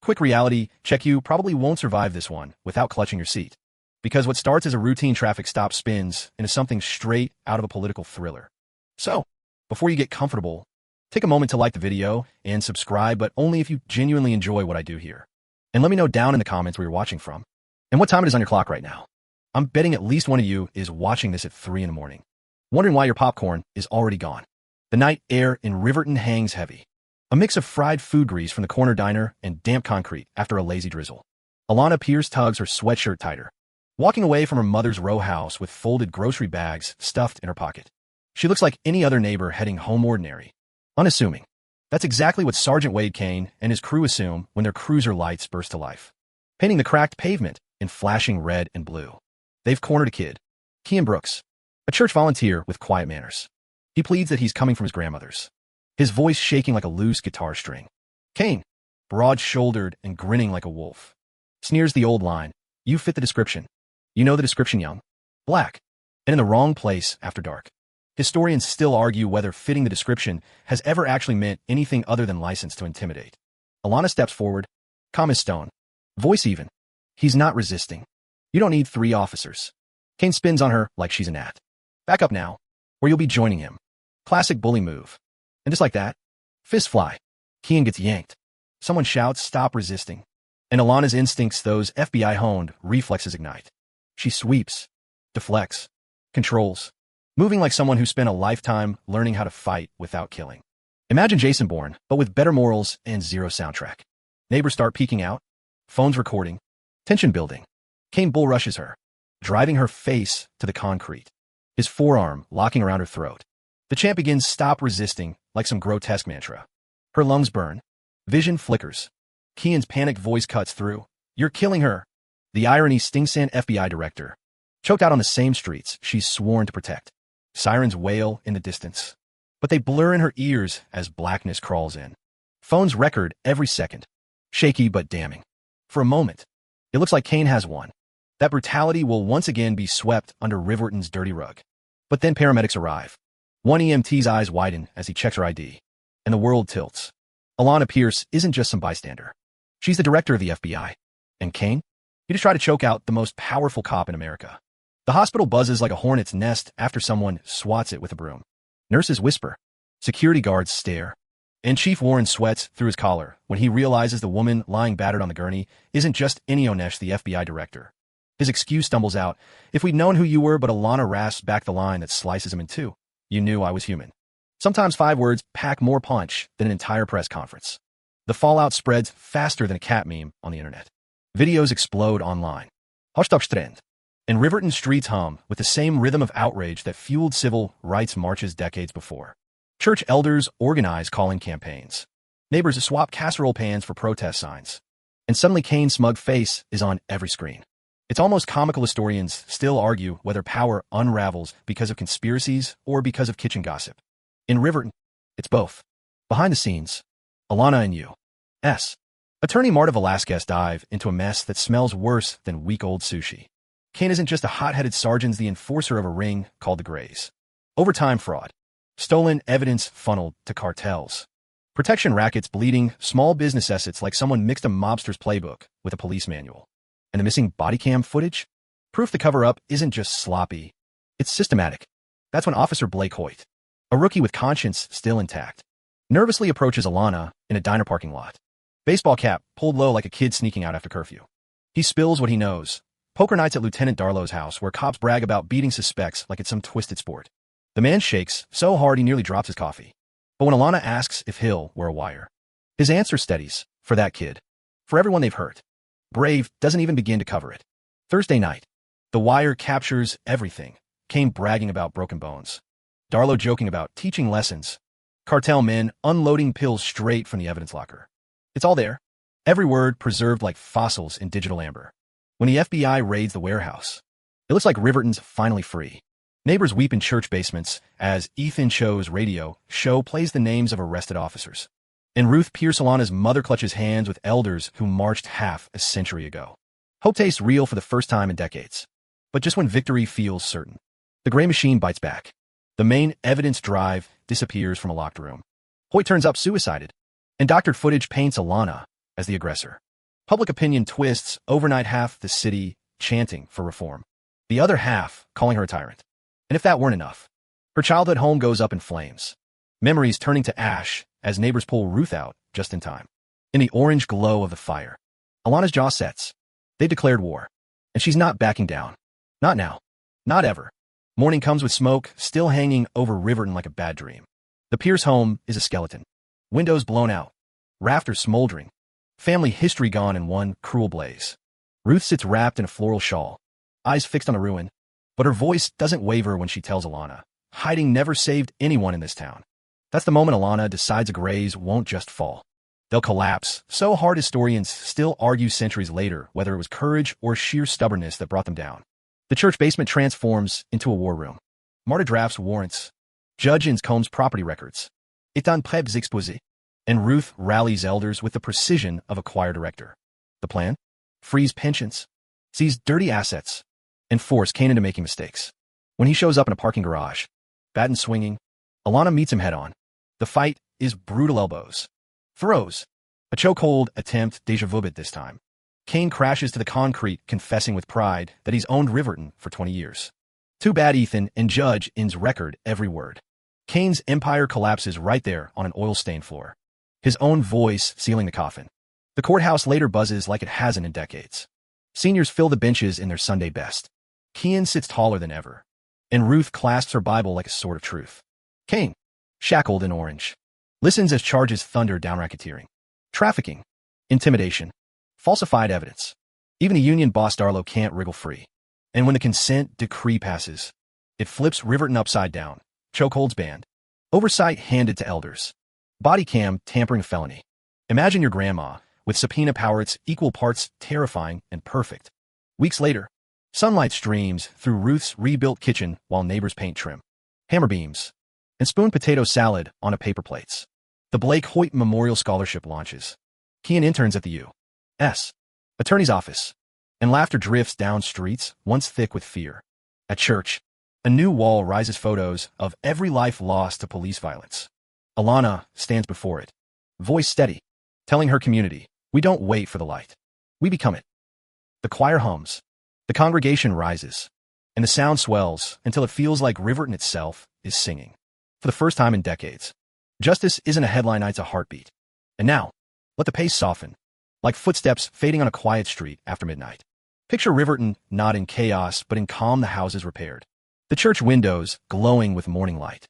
Quick reality check: you probably won't survive this one without clutching your seat. Because what starts as a routine traffic stop spins into something straight out of a political thriller. So, before you get comfortable, take a moment to like the video and subscribe, but only if you genuinely enjoy what I do here. And let me know down in the comments where you're watching from and what time it is on your clock right now. I'm betting at least one of you is watching this at 3 in the morning, wondering why your popcorn is already gone. The night air in Riverton hangs heavy. A mix of fried food grease from the corner diner and damp concrete after a lazy drizzle. Alana Pierce tugs her sweatshirt tighter, walking away from her mother's row house with folded grocery bags stuffed in her pocket. She looks like any other neighbor heading home, ordinary, unassuming. That's exactly what Sergeant Wade Kane and his crew assume when their cruiser lights burst to life, painting the cracked pavement in flashing red and blue. They've cornered a kid, Kean Brooks, a church volunteer with quiet manners. He pleads that he's coming from his grandmother's, his voice shaking like a loose guitar string. Kane, broad-shouldered and grinning like a wolf, sneers the old line, "You fit the description. You know the description, young, black, and in the wrong place after dark." Historians still argue whether fitting the description has ever actually meant anything other than license to intimidate. Alana steps forward, calm as stone, voice even. He's not resisting. "You don't need 3 officers." Kane spins on her like she's a gnat. "Back up now, or you'll be joining him." Classic bully move. And just like that, fists fly. Kean gets yanked. Someone shouts, "Stop resisting." And Alana's instincts, those FBI-honed reflexes, ignite. She sweeps, deflects, controls, moving like someone who spent a lifetime learning how to fight without killing. Imagine Jason Bourne, but with better morals and zero soundtrack. Neighbors start peeking out, phones recording, tension building. Kane bull rushes her, driving her face to the concrete, his forearm locking around her throat. The champ begins, "Stop resisting," like some grotesque mantra. Her lungs burn. Vision flickers. Kean's panicked voice cuts through. "You're killing her." The irony stings an FBI director, choked out on the same streets she's sworn to protect. Sirens wail in the distance, but they blur in her ears as blackness crawls in. Phones record every second, shaky but damning. For a moment, it looks like Kane has won. That brutality will once again be swept under Riverton's dirty rug. But then paramedics arrive. One EMT's eyes widen as he checks her ID, and the world tilts. Alana Pierce isn't just some bystander. She's the director of the FBI. And Kane? He just tried to choke out the most powerful cop in America. The hospital buzzes like a hornet's nest after someone swats it with a broom. Nurses whisper. Security guards stare. And Chief Warren sweats through his collar when he realizes the woman lying battered on the gurney isn't just Inionesh, the FBI director. His excuse stumbles out. "If we'd known who you were," but Alana rasps back the line that slices him in two. "You knew I was human." Sometimes 5 words pack more punch than an entire press conference. The fallout spreads faster than a cat meme on the internet. Videos explode online. Hashtag and Riverton streets hum with the same rhythm of outrage that fueled civil rights marches decades before. Church elders organize calling campaigns. Neighbors swap casserole pans for protest signs. And suddenly Kane's smug face is on every screen. It's almost comical. Historians still argue whether power unravels because of conspiracies or because of kitchen gossip. In Riverton, it's both. Behind the scenes, Alana and U.S. Attorney Marta Velasquez dive into a mess that smells worse than week-old sushi. Kane isn't just a hot-headed sergeant, the enforcer of a ring called the Grays. Overtime fraud, stolen evidence funneled to cartels, protection rackets bleeding small business assets like someone mixed a mobster's playbook with a police manual. And the missing body cam footage? Proof the cover-up isn't just sloppy, it's systematic. That's when Officer Blake Hoyt, a rookie with conscience still intact, nervously approaches Alana in a diner parking lot. Baseball cap pulled low like a kid sneaking out after curfew. He spills what he knows. Poker nights at Lieutenant Darlow's house, where cops brag about beating suspects like it's some twisted sport. The man shakes so hard he nearly drops his coffee. But when Alana asks if he'll wear a wire, his answer steadies. For that kid. For everyone they've hurt. Brave doesn't even begin to cover it. Thursday night. The Wire captures everything. Kane bragging about broken bones. Darlow joking about teaching lessons. Cartel men unloading pills straight from the evidence locker. It's all there. Every word preserved like fossils in digital amber. When the FBI raids the warehouse, it looks like Riverton's finally free. Neighbors weep in church basements as Ethan Cho's radio show plays the names of arrested officers. And Ruth Pierce, Alana's mother, clutches hands with elders who marched half a century ago. Hope tastes real for the first time in decades. But just when victory feels certain, the gray machine bites back. The main evidence drive disappears from a locked room. Hoyt turns up suicided, and doctored footage paints Alana as the aggressor. Public opinion twists, overnight half the city chanting for reform, the other half calling her a tyrant. And if that weren't enough, her childhood home goes up in flames, memories turning to ash as neighbors pull Ruth out just in time. In the orange glow of the fire, Alana's jaw sets. They've declared war, and she's not backing down. Not now. Not ever. Morning comes with smoke still hanging over Riverton like a bad dream. The Pierce home is a skeleton. Windows blown out, rafters smoldering, family history gone in one cruel blaze. Ruth sits wrapped in a floral shawl, eyes fixed on the ruin, but her voice doesn't waver when she tells Alana, hiding never saved anyone in this town. That's the moment Alana decides the Grays won't just fall. They'll collapse, so hard historians still argue centuries later whether it was courage or sheer stubbornness that brought them down. The church basement transforms into a war room. Marta drafts warrants. Judge combs property records. Étant prêts exposés. And Ruth rallies elders with the precision of a choir director. The plan? Freeze pensions. Seize dirty assets. And force Kane into making mistakes. When he shows up in a parking garage, baton swinging, Alana meets him head-on. The fight is brutal elbows. Throws. A chokehold attempt déjà vu this time. Kane crashes to the concrete, confessing with pride that he's owned Riverton for 20 years. Too bad Ethan and Judge record every word. Kane's empire collapses right there on an oil-stained floor. His own voice sealing the coffin. The courthouse later buzzes like it hasn't in decades. Seniors fill the benches in their Sunday best. Kian sits taller than ever. And Ruth clasps her Bible like a sword of truth. Kane, shackled in orange, listens as charges thunder down racketeering, trafficking, intimidation, falsified evidence. Even the union boss Darlow can't wriggle free. And when the consent decree passes, it flips Riverton upside down. Chokeholds banned. Oversight handed to elders. Body cam tampering a felony. Imagine your grandma, with subpoena power it's equal parts terrifying and perfect. Weeks later, sunlight streams through Ruth's rebuilt kitchen while neighbors paint trim. Hammer beams. And spoon potato salad on a paper plates. The Blake Hoyt Memorial Scholarship launches. Kian interns at the U.S. Attorney's office. And laughter drifts down streets, once thick with fear. At church, a new wall rises photos of every life lost to police violence. Alana stands before it, voice steady, telling her community, we don't wait for the light. We become it. The choir hums. The congregation rises. And the sound swells until it feels like Riverton itself is singing. For the first time in decades, justice isn't a headline, it's a heartbeat. And now, let the pace soften, like footsteps fading on a quiet street after midnight. Picture Riverton not in chaos, but in calm, the houses repaired. The church windows glowing with morning light.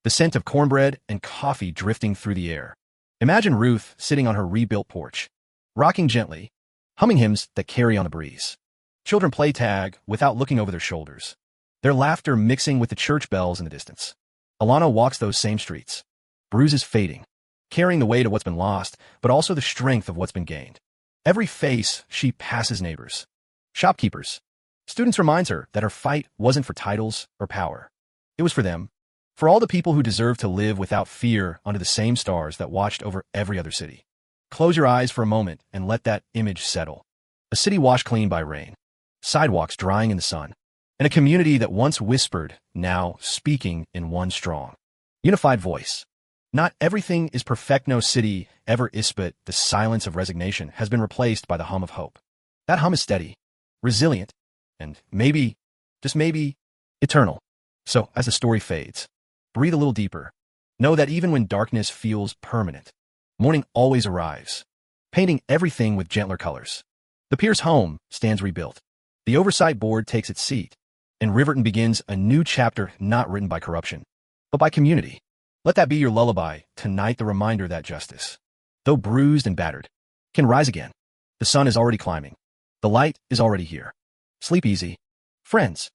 The scent of cornbread and coffee drifting through the air. Imagine Ruth sitting on her rebuilt porch, rocking gently, humming hymns that carry on the breeze. Children play tag without looking over their shoulders, their laughter mixing with the church bells in the distance. Alana walks those same streets, bruises fading, carrying the weight of what's been lost, but also the strength of what's been gained. Every face she passes neighbors, shopkeepers, students reminds her that her fight wasn't for titles or power. It was for them, for all the people who deserve to live without fear under the same stars that watched over every other city. Close your eyes for a moment and let that image settle. A city washed clean by rain, sidewalks drying in the sun, and a community that once whispered, now speaking in one strong, unified voice. Not everything is perfect, no city ever is, but the silence of resignation has been replaced by the hum of hope. That hum is steady, resilient, and maybe, just maybe, eternal. So, as the story fades, breathe a little deeper. Know that even when darkness feels permanent, morning always arrives, painting everything with gentler colors. The Pierce home stands rebuilt. The oversight board takes its seat, and Riverton begins a new chapter not written by corruption, but by community. Let that be your lullaby tonight, the reminder that justice, though bruised and battered, can rise again. The sun is already climbing. The light is already here. Sleep easy, friends.